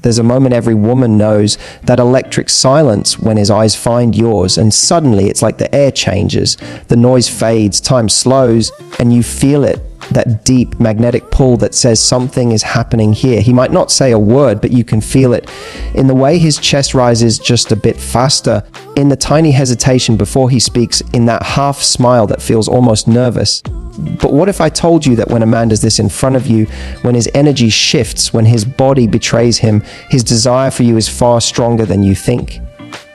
There's a moment every woman knows, that electric silence when his eyes find yours, and suddenly it's like the air changes, the noise fades, time slows, and you feel it. That deep magnetic pull that says something is happening here. He might not say a word, but you can feel it in the way his chest rises just a bit faster, in the tiny hesitation before he speaks, in that half smile that feels almost nervous. But what if I told you that when a man does this in front of you, when his energy shifts, when his body betrays him, his desire for you is far stronger than you think?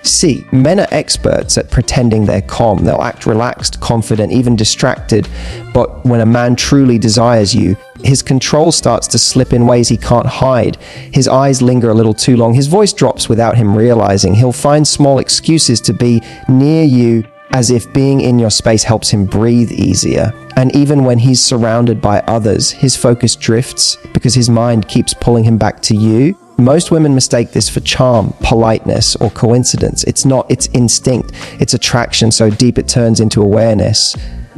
See, men are experts at pretending they're calm. They'll act relaxed, confident, even distracted. But when a man truly desires you, his control starts to slip in ways he can't hide. His eyes linger a little too long. His voice drops without him realizing. He'll find small excuses to be near you, as if being in your space helps him breathe easier. And even when he's surrounded by others, his focus drifts because his mind keeps pulling him back to you. Most women mistake this for charm, politeness, or coincidence. It's not, it's instinct. It's attraction so deep it turns into awareness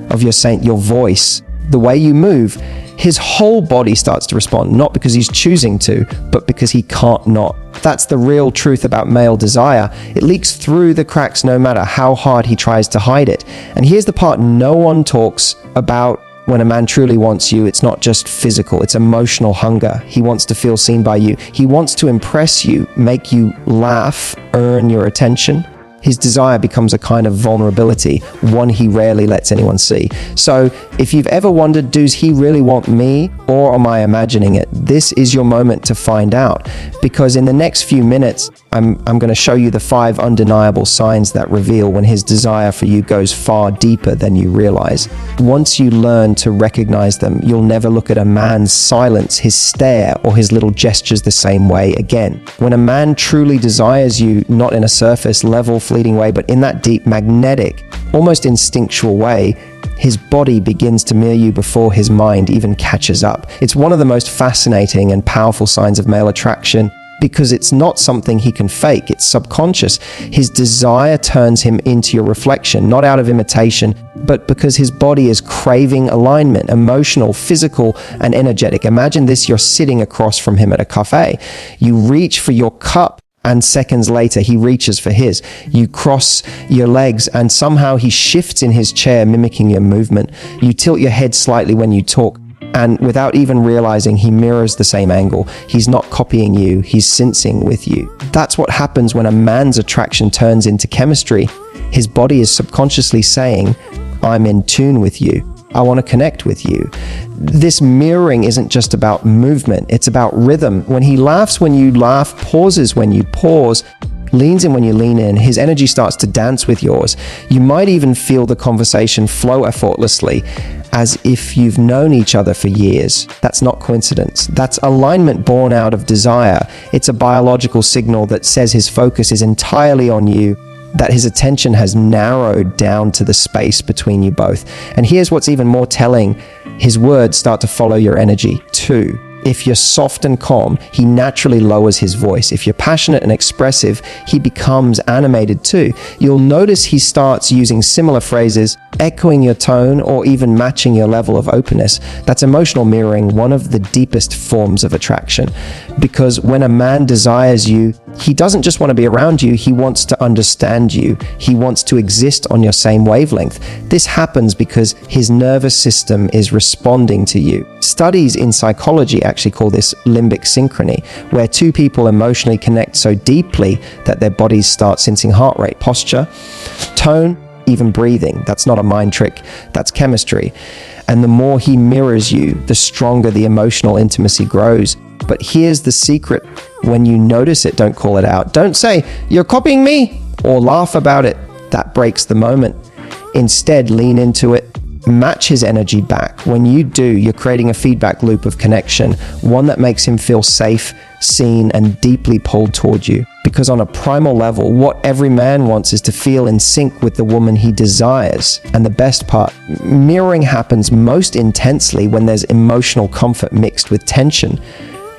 of your saint, your voice, the way you move. His whole body starts to respond, not because he's choosing to, but because he can't not. That's the real truth about male desire. It leaks through the cracks no matter how hard he tries to hide it. And here's the part no one talks about. When a man truly wants you, it's not just physical, it's emotional hunger. He wants to feel seen by you. He wants to impress you, make you laugh, earn your attention. His desire becomes a kind of vulnerability, one he rarely lets anyone see. So if you've ever wondered, does he really want me, or am I imagining it? This is your moment to find out, because in the next few minutes, I'm going to show you the 5 undeniable signs that reveal when his desire for you goes far deeper than you realize. Once you learn to recognize them, you'll never look at a man's silence, his stare, or his little gestures the same way again. When a man truly desires you, not in a surface level, fleeting way, but in that deep, magnetic, almost instinctual way, his body begins to mirror you before his mind even catches up. It's one of the most fascinating and powerful signs of male attraction, because it's not something he can fake, it's subconscious. His desire turns him into your reflection, not out of imitation, but because his body is craving alignment, emotional, physical, and energetic. Imagine this, you're sitting across from him at a cafe. You reach for your cup, and seconds later, he reaches for his. You cross your legs, and somehow he shifts in his chair, mimicking your movement. You tilt your head slightly when you talk, and without even realizing, he mirrors the same angle. He's not copying you, he's sensing with you. That's what happens when a man's attraction turns into chemistry. His body is subconsciously saying, I'm in tune with you. I want to connect with you. This mirroring isn't just about movement, it's about rhythm. When he laughs when you laugh, pauses when you pause, leans in when you lean in, his energy starts to dance with yours. You might even feel the conversation flow effortlessly, as if you've known each other for years. That's not coincidence. That's alignment born out of desire. It's a biological signal that says his focus is entirely on you, that his attention has narrowed down to the space between you both. And here's what's even more telling. His words start to follow your energy too. If you're soft and calm, he naturally lowers his voice. If you're passionate and expressive, he becomes animated too. You'll notice he starts using similar phrases, echoing your tone, or even matching your level of openness. That's emotional mirroring, one of the deepest forms of attraction. Because when a man desires you, he doesn't just want to be around you, he wants to understand you. He wants to exist on your same wavelength. This happens because his nervous system is responding to you. Studies in psychology actually call this limbic synchrony, where two people emotionally connect so deeply that their bodies start sensing heart rate, posture, tone, even breathing. That's not a mind trick, that's chemistry. And the more he mirrors you, the stronger the emotional intimacy grows. But here's the secret. When you notice it, don't call it out. Don't say, "You're copying me," or laugh about it. That breaks the moment. Instead, lean into it. Match his energy back. When you do, you're creating a feedback loop of connection, one that makes him feel safe, seen, and deeply pulled toward you. Because on a primal level, what every man wants is to feel in sync with the woman he desires. And the best part, mirroring happens most intensely when there's emotional comfort mixed with tension,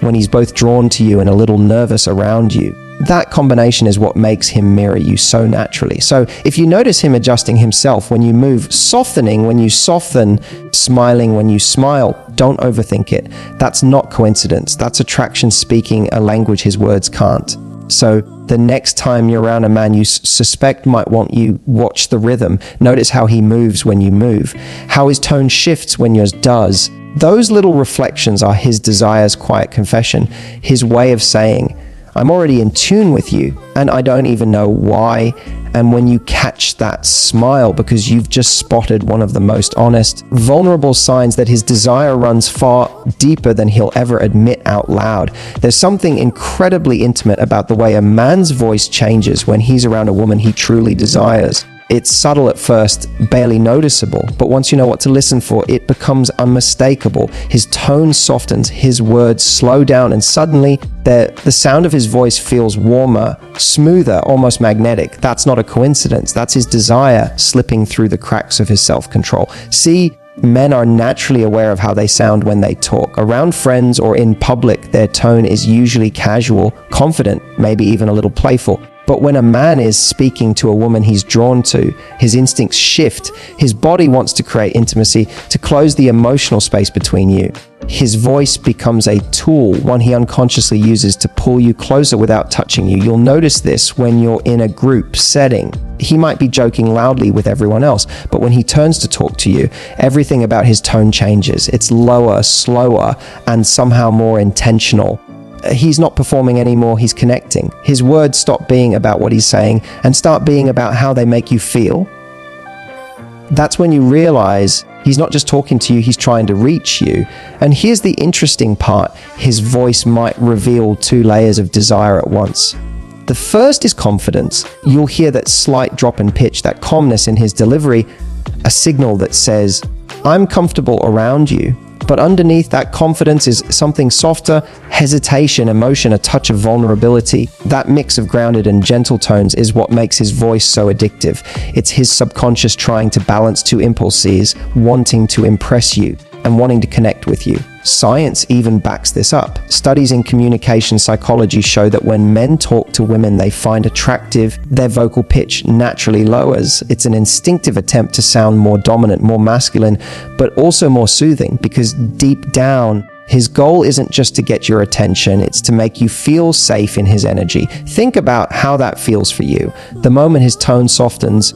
when he's both drawn to you and a little nervous around you. That combination is what makes him mirror you so naturally. So if you notice him adjusting himself when you move, softening when you soften, smiling when you smile, don't overthink it. That's not coincidence. That's attraction speaking a language his words can't. So the next time you're around a man you suspect might want you, watch the rhythm. Notice how he moves when you move, how his tone shifts when yours does. Those little reflections are his desire's quiet confession, his way of saying, I'm already in tune with you, and I don't even know why. And when you catch that smile because you've just spotted one of the most honest, vulnerable signs that his desire runs far deeper than he'll ever admit out loud. There's something incredibly intimate about the way a man's voice changes when he's around a woman he truly desires. It's subtle at first, barely noticeable, but once you know what to listen for, it becomes unmistakable. His tone softens, his words slow down, and suddenly the sound of his voice feels warmer, smoother, almost magnetic. That's not a coincidence. That's his desire slipping through the cracks of his self-control. See, men are naturally aware of how they sound when they talk. Around friends or in public, their tone is usually casual, confident, maybe even a little playful. But when a man is speaking to a woman he's drawn to, his instincts shift. His body wants to create intimacy, to close the emotional space between you. His voice becomes a tool, one he unconsciously uses to pull you closer without touching you. You'll notice this when you're in a group setting. He might be joking loudly with everyone else, but when he turns to talk to you, everything about his tone changes. It's lower, slower, and somehow more intentional. He's not performing anymore, he's connecting. His words stop being about what he's saying and start being about how they make you feel. That's when you realize he's not just talking to you, he's trying to reach you. And here's the interesting part. His voice might reveal two layers of desire at once. The first is confidence. You'll hear that slight drop in pitch, that calmness in his delivery, a signal that says, I'm comfortable around you. But underneath that confidence is something softer, hesitation, emotion, a touch of vulnerability. That mix of grounded and gentle tones is what makes his voice so addictive. It's his subconscious trying to balance two impulses, wanting to impress you and wanting to connect with you. Science even backs this up. Studies in communication psychology show that when men talk to women they find attractive, their vocal pitch naturally lowers. It's an instinctive attempt to sound more dominant, more masculine, but also more soothing, because deep down, his goal isn't just to get your attention, it's to make you feel safe in his energy. Think about how that feels for you. The moment his tone softens,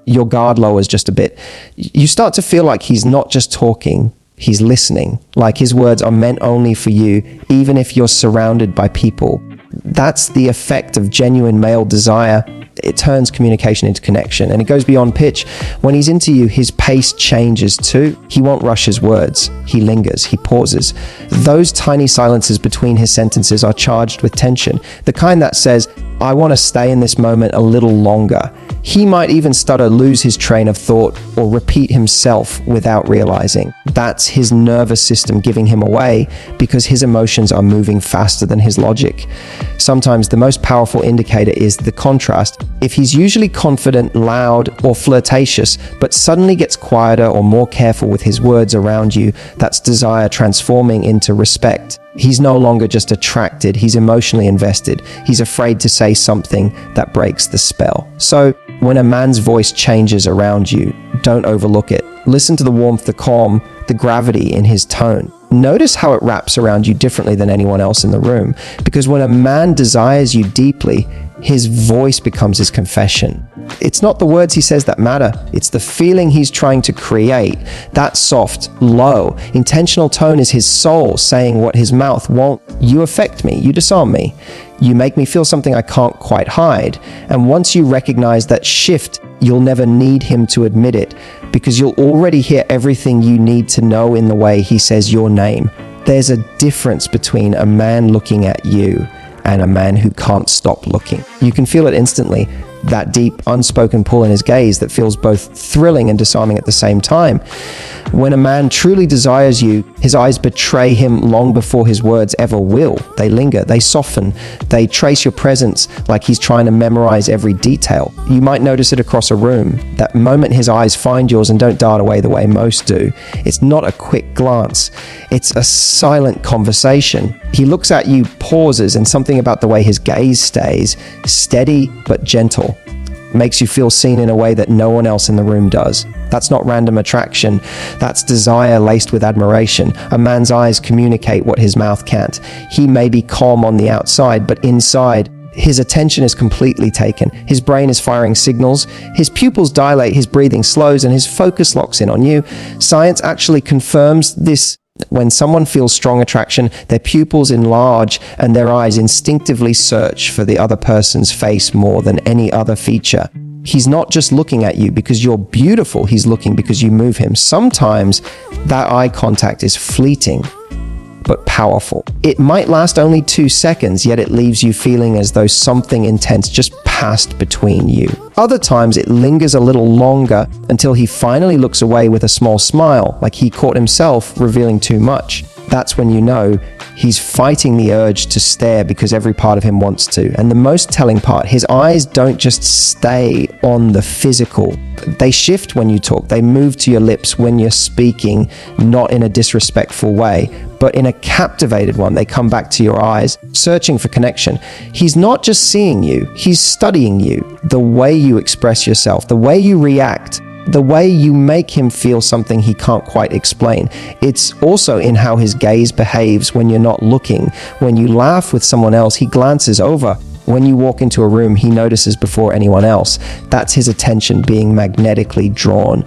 your guard lowers just a bit. You start to feel like he's not just talking, he's listening, like his words are meant only for you, even if you're surrounded by people. That's the effect of genuine male desire. It turns communication into connection, and it goes beyond pitch. When he's into you, his pace changes too. He won't rush his words. He lingers, he pauses. Those tiny silences between his sentences are charged with tension, the kind that says, I want to stay in this moment a little longer. He might even stutter, lose his train of thought, or repeat himself without realizing. That's his nervous system giving him away because his emotions are moving faster than his logic. Sometimes the most powerful indicator is the contrast. If he's usually confident, loud, or flirtatious, but suddenly gets quieter or more careful with his words around you, that's desire transforming into respect. He's no longer just attracted, he's emotionally invested. He's afraid to say something that breaks the spell. So, when a man's voice changes around you, don't overlook it. Listen to the warmth, the calm, the gravity in his tone. Notice how it wraps around you differently than anyone else in the room. Because when a man desires you deeply, his voice becomes his confession. It's not the words he says that matter, it's the feeling he's trying to create. That soft, low, intentional tone is his soul saying what his mouth won't. You affect me, you disarm me. You make me feel something I can't quite hide. And once you recognize that shift, you'll never need him to admit it, because you'll already hear everything you need to know in the way he says your name. There's a difference between a man looking at you and a man who can't stop looking. You can feel it instantly. that deep, unspoken pull in his gaze that feels both thrilling and disarming at the same time. When a man truly desires you, his eyes betray him long before his words ever will. They linger, they soften, they trace your presence like he's trying to memorize every detail. You might notice it across a room. That moment his eyes find yours and don't dart away the way most do. It's not a quick glance. It's a silent conversation. He looks at you, pauses, and something about the way his gaze stays, steady but gentle, makes you feel seen in a way that no one else in the room does. That's not random attraction. That's desire laced with admiration. A man's eyes communicate what his mouth can't. He may be calm on the outside, but inside, his attention is completely taken. His brain is firing signals. His pupils dilate, his breathing slows, and his focus locks in on you. Science actually confirms this. When someone feels strong attraction, their pupils enlarge and their eyes instinctively search for the other person's face more than any other feature. He's not just looking at you because you're beautiful, he's looking because you move him. Sometimes that eye contact is fleeting, but powerful. It might last only 2 seconds, yet it leaves you feeling as though something intense just passed between you. Other times it lingers a little longer until he finally looks away with a small smile, like he caught himself revealing too much. That's when you know he's fighting the urge to stare because every part of him wants to. And the most telling part, his eyes don't just stay on the physical. They shift when you talk. They move to your lips when you're speaking, not in a disrespectful way, but in a captivated one. They come back to your eyes, searching for connection. He's not just seeing you, he's studying you. The way you express yourself, the way you react, the way you make him feel something he can't quite explain. It's also in how his gaze behaves when you're not looking. When you laugh with someone else, he glances over. When you walk into a room, he notices before anyone else. That's his attention being magnetically drawn,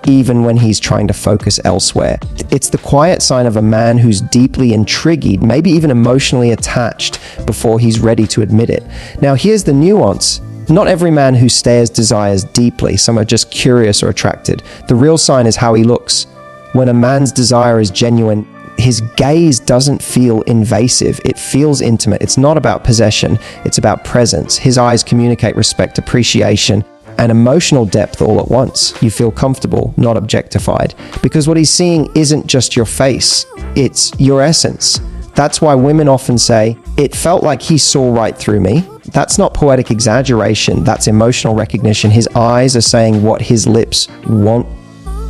even when he's trying to focus elsewhere. It's the quiet sign of a man who's deeply intrigued, maybe even emotionally attached, before he's ready to admit it. Now, here's the nuance. Not every man who stares desires deeply. Some are just curious or attracted. The real sign is how he looks. When a man's desire is genuine, his gaze doesn't feel invasive. It feels intimate. It's not about possession. It's about presence. His eyes communicate respect, appreciation, and emotional depth all at once. You feel comfortable, not objectified. Because what he's seeing isn't just your face. It's your essence. That's why women often say, "It felt like he saw right through me." That's not poetic exaggeration. That's emotional recognition. His eyes are saying what his lips want.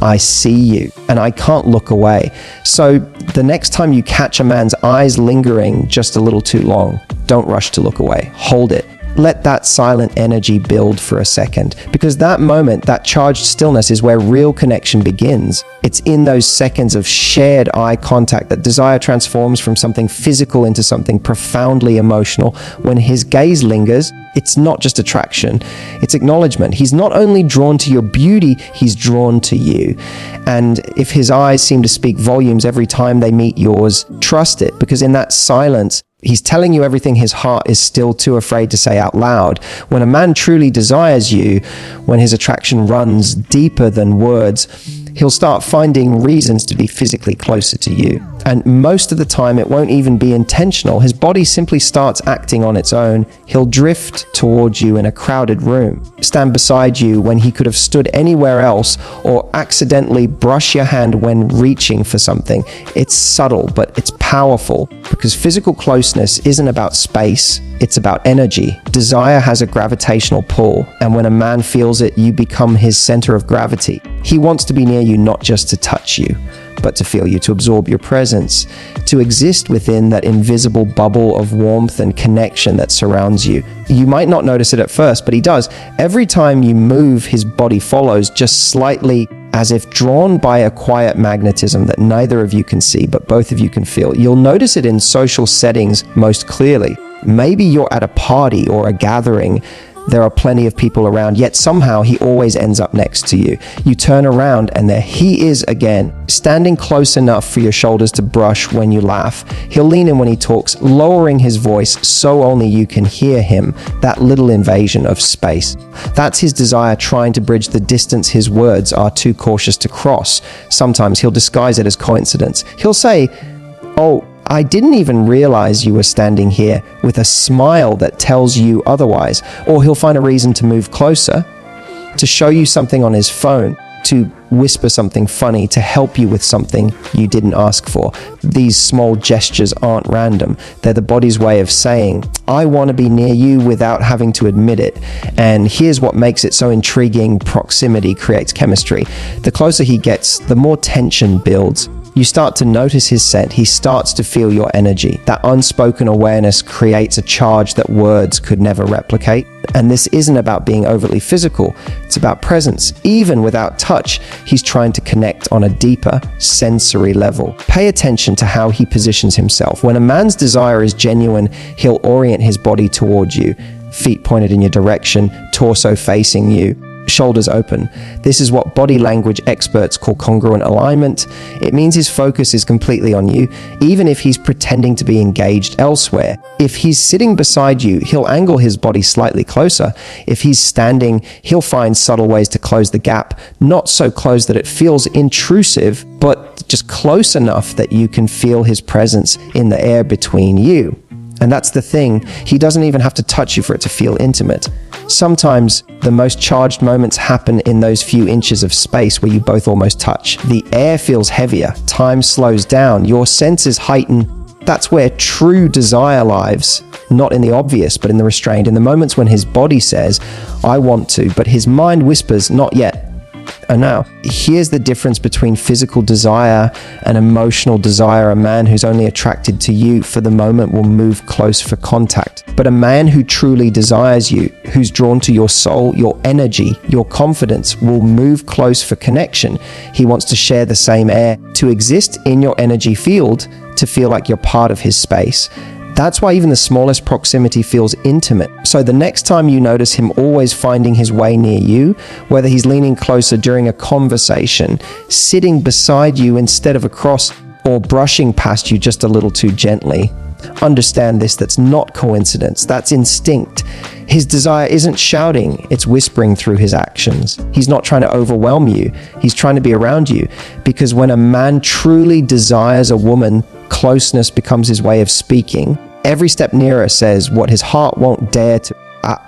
I see you, and I can't look away. So the next time you catch a man's eyes lingering just a little too long, don't rush to look away. Hold it. Let that silent energy build for a second, because that moment, that charged stillness, is where real connection begins. It's in those seconds of shared eye contact that desire transforms from something physical into something profoundly emotional. When his gaze lingers, it's not just attraction, it's acknowledgement. He's not only drawn to your beauty, he's drawn to you. And if his eyes seem to speak volumes every time they meet yours, trust it, because in that silence, he's telling you everything his heart is still too afraid to say out loud. When a man truly desires you, when his attraction runs deeper than words, he'll start finding reasons to be physically closer to you. And most of the time, it won't even be intentional. His body simply starts acting on its own. He'll drift towards you in a crowded room, stand beside you when he could have stood anywhere else, or accidentally brush your hand when reaching for something. It's subtle, but it's powerful, because physical closeness isn't about space. It's about energy. Desire has a gravitational pull, and when a man feels it, you become his center of gravity. He wants to be near you, not just to touch you, but to feel you, to absorb your presence, to exist within that invisible bubble of warmth and connection that surrounds you. You might not notice it at first, but he does. Every time you move, his body follows, just slightly, as if drawn by a quiet magnetism that neither of you can see, but both of you can feel. You'll notice it in social settings most clearly. Maybe you're at a party or a gathering. There are plenty of people around, yet somehow he always ends up next to you. You turn around and there he is again, standing close enough for your shoulders to brush when you laugh. He'll lean in when he talks, lowering his voice so only you can hear him, that little invasion of space. That's his desire trying to bridge the distance his words are too cautious to cross. Sometimes he'll disguise it as coincidence. He'll say, "Oh, I didn't even realize you were standing here, with a smile that tells you otherwise. Or he'll find a reason to move closer, to show you something on his phone, to whisper something funny, to help you with something you didn't ask for. These small gestures aren't random. They're the body's way of saying, I want to be near you without having to admit it. And here's what makes it so intriguing: proximity creates chemistry. The closer he gets, the more tension builds. You start to notice his scent. He starts to feel your energy. That unspoken awareness creates a charge that words could never replicate. And this isn't about being overtly physical. It's about presence. Even without touch, he's trying to connect on a deeper sensory level. Pay attention to how he positions himself. When a man's desire is genuine, he'll orient his body towards you. Feet pointed in your direction, torso facing you, shoulders open. This is what body language experts call congruent alignment. It means his focus is completely on you, even if he's pretending to be engaged elsewhere. If he's sitting beside you, he'll angle his body slightly closer. If he's standing, he'll find subtle ways to close the gap, not so close that it feels intrusive, but just close enough that you can feel his presence in the air between you. And that's the thing, he doesn't even have to touch you for it to feel intimate. Sometimes the most charged moments happen in those few inches of space where you both almost touch. The air feels heavier, time slows down, your senses heighten. That's where true desire lives, not in the obvious, but in the restraint, in the moments when his body says, I want to, but his mind whispers, not yet. And now, here's the difference between physical desire and emotional desire. A man who's only attracted to you for the moment will move close for contact. But a man who truly desires you, who's drawn to your soul, your energy, your confidence, will move close for connection. He wants to share the same air, to exist in your energy field, to feel like you're part of his space. That's why even the smallest proximity feels intimate. So the next time you notice him always finding his way near you, whether he's leaning closer during a conversation, sitting beside you instead of across, or brushing past you just a little too gently, understand this: that's not coincidence, that's instinct. His desire isn't shouting, it's whispering through his actions. He's not trying to overwhelm you, he's trying to be around you. Because when a man truly desires a woman, closeness becomes his way of speaking. Every step nearer says what his heart won't dare to.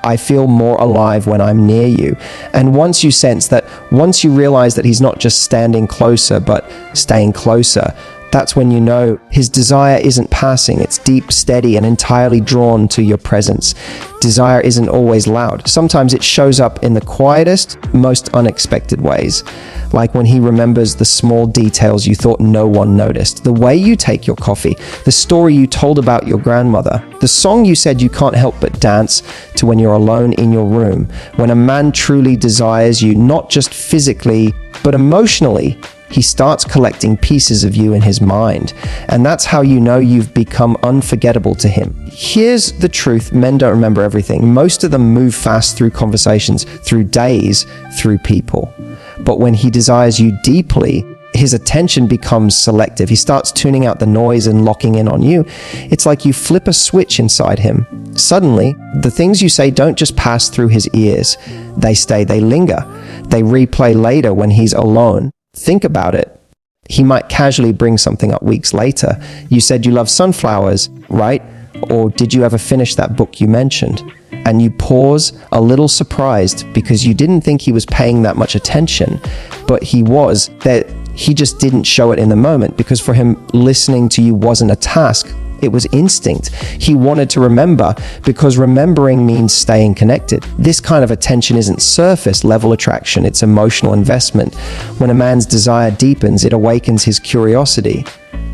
I feel more alive when I'm near you. And once you sense that, once you realize that he's not just standing closer, but staying closer, that's when you know his desire isn't passing, it's deep, steady, and entirely drawn to your presence. Desire isn't always loud. Sometimes it shows up in the quietest, most unexpected ways. Like when he remembers the small details you thought no one noticed. The way you take your coffee, the story you told about your grandmother, the song you said you can't help but dance to when you're alone in your room. When a man truly desires you, not just physically, but emotionally, he starts collecting pieces of you in his mind. And that's how you know you've become unforgettable to him. Here's the truth: men don't remember everything. Most of them move fast through conversations, through days, through people. But when he desires you deeply, his attention becomes selective. He starts tuning out the noise and locking in on you. It's like you flip a switch inside him. Suddenly, the things you say don't just pass through his ears. They stay, they linger. They replay later when he's alone. Think about it. He might casually bring something up weeks later. You said you love sunflowers, right? Or did you ever finish that book you mentioned? And you pause, a little surprised, because you didn't think he was paying that much attention, but he was. That he just didn't show it in the moment, because for him, listening to you wasn't a task. It was instinct. He wanted to remember, because remembering means staying connected. This kind of attention isn't surface level attraction, it's emotional investment. When a man's desire deepens, it awakens his curiosity.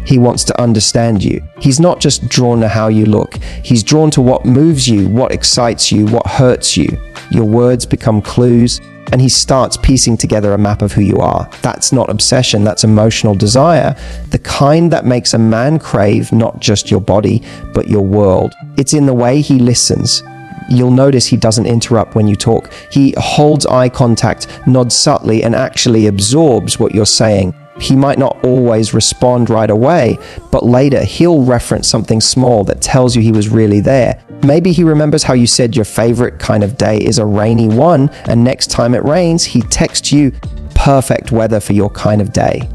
He wants to understand you. He's not just drawn to how you look. He's drawn to what moves you, what excites you, what hurts you. Your words become clues, and he starts piecing together a map of who you are. That's not obsession, that's emotional desire. The kind that makes a man crave not just your body, but your world. It's in the way he listens. You'll notice he doesn't interrupt when you talk. He holds eye contact, nods subtly, and actually absorbs what you're saying. He might not always respond right away, but later he'll reference something small that tells you he was really there. Maybe he remembers how you said your favorite kind of day is a rainy one, and next time it rains, he texts you perfect weather for your kind of day.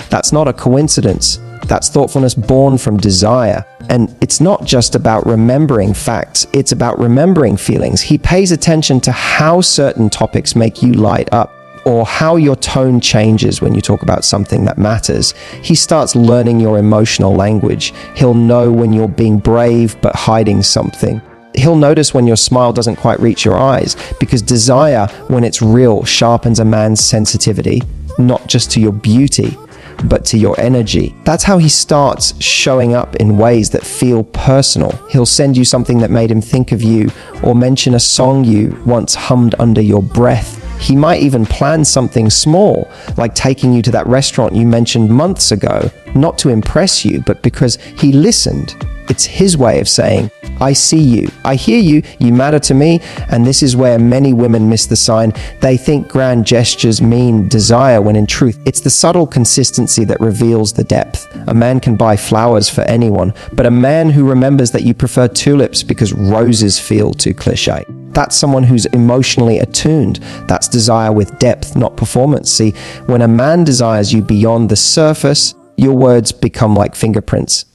That's not a coincidence. That's thoughtfulness born from desire. And it's not just about remembering facts, it's about remembering feelings. He pays attention to how certain topics make you light up, or how your tone changes when you talk about something that matters. He starts learning your emotional language. He'll know when you're being brave but hiding something. He'll notice when your smile doesn't quite reach your eyes, because desire, when it's real, sharpens a man's sensitivity, not just to your beauty, but to your energy. That's how he starts showing up in ways that feel personal. He'll send you something that made him think of you, or mention a song you once hummed under your breath. He might even plan something small, like taking you to that restaurant you mentioned months ago, not to impress you, but because he listened. It's his way of saying, I see you, I hear you, you matter to me. And this is where many women miss the sign. They think grand gestures mean desire, when in truth, it's the subtle consistency that reveals the depth. A man can buy flowers for anyone, but a man who remembers that you prefer tulips because roses feel too cliche, that's someone who's emotionally attuned. That's desire with depth, not performance. See, when a man desires you beyond the surface, your words become like fingerprints.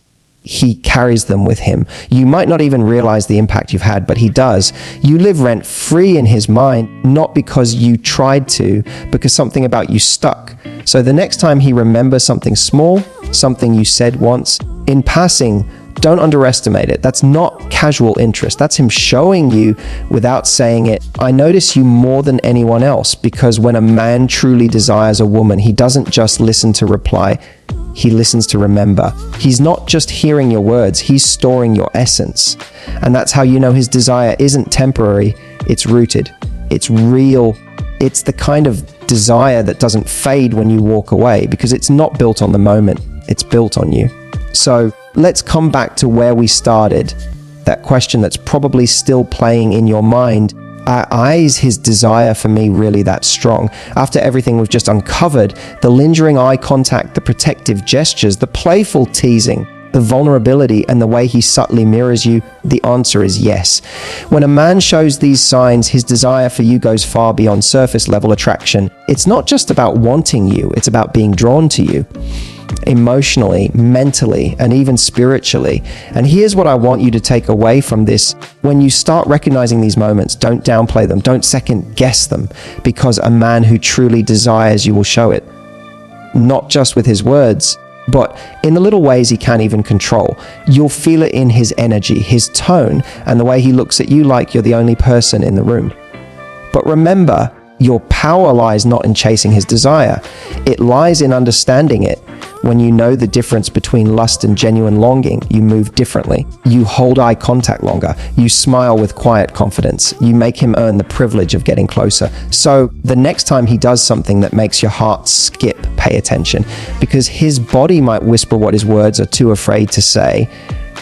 He carries them with him. You might not even realize the impact you've had, but he does. You live rent-free in his mind, not because you tried to, because something about you stuck. So the next time he remembers something small, something you said once, in passing, don't underestimate it. That's not casual interest. That's him showing you, without saying it, I notice you more than anyone else. Because when a man truly desires a woman, he doesn't just listen to reply, he listens to remember. He's not just hearing your words, he's storing your essence. And that's how you know his desire isn't temporary, it's rooted, it's real. It's the kind of desire that doesn't fade when you walk away, because it's not built on the moment, it's built on you. So let's come back to where we started. That question that's probably still playing in your mind. Is his desire for me really that strong? After everything we've just uncovered, the lingering eye contact, the protective gestures, the playful teasing, the vulnerability, and the way he subtly mirrors you, the answer is yes. When a man shows these signs, his desire for you goes far beyond surface level attraction. It's not just about wanting you, it's about being drawn to you. Emotionally, mentally, and even spiritually. And here's what I want you to take away from this. When you start recognizing these moments, don't downplay them, don't second guess them, because a man who truly desires you will show it. Not just with his words, but in the little ways he can't even control. You'll feel it in his energy, his tone, and the way he looks at you like you're the only person in the room. But remember, your power lies not in chasing his desire. It lies in understanding it. When you know the difference between lust and genuine longing, you move differently. You hold eye contact longer. You smile with quiet confidence. You make him earn the privilege of getting closer. So the next time he does something that makes your heart skip, pay attention, because his body might whisper what his words are too afraid to say.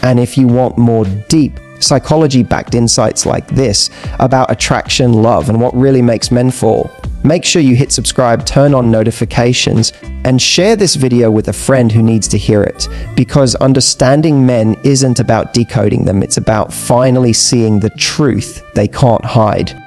And if you want more deep, psychology-backed insights like this about attraction, love, and what really makes men fall, make sure you hit subscribe, turn on notifications, and share this video with a friend who needs to hear it. Because understanding men isn't about decoding them, it's about finally seeing the truth they can't hide.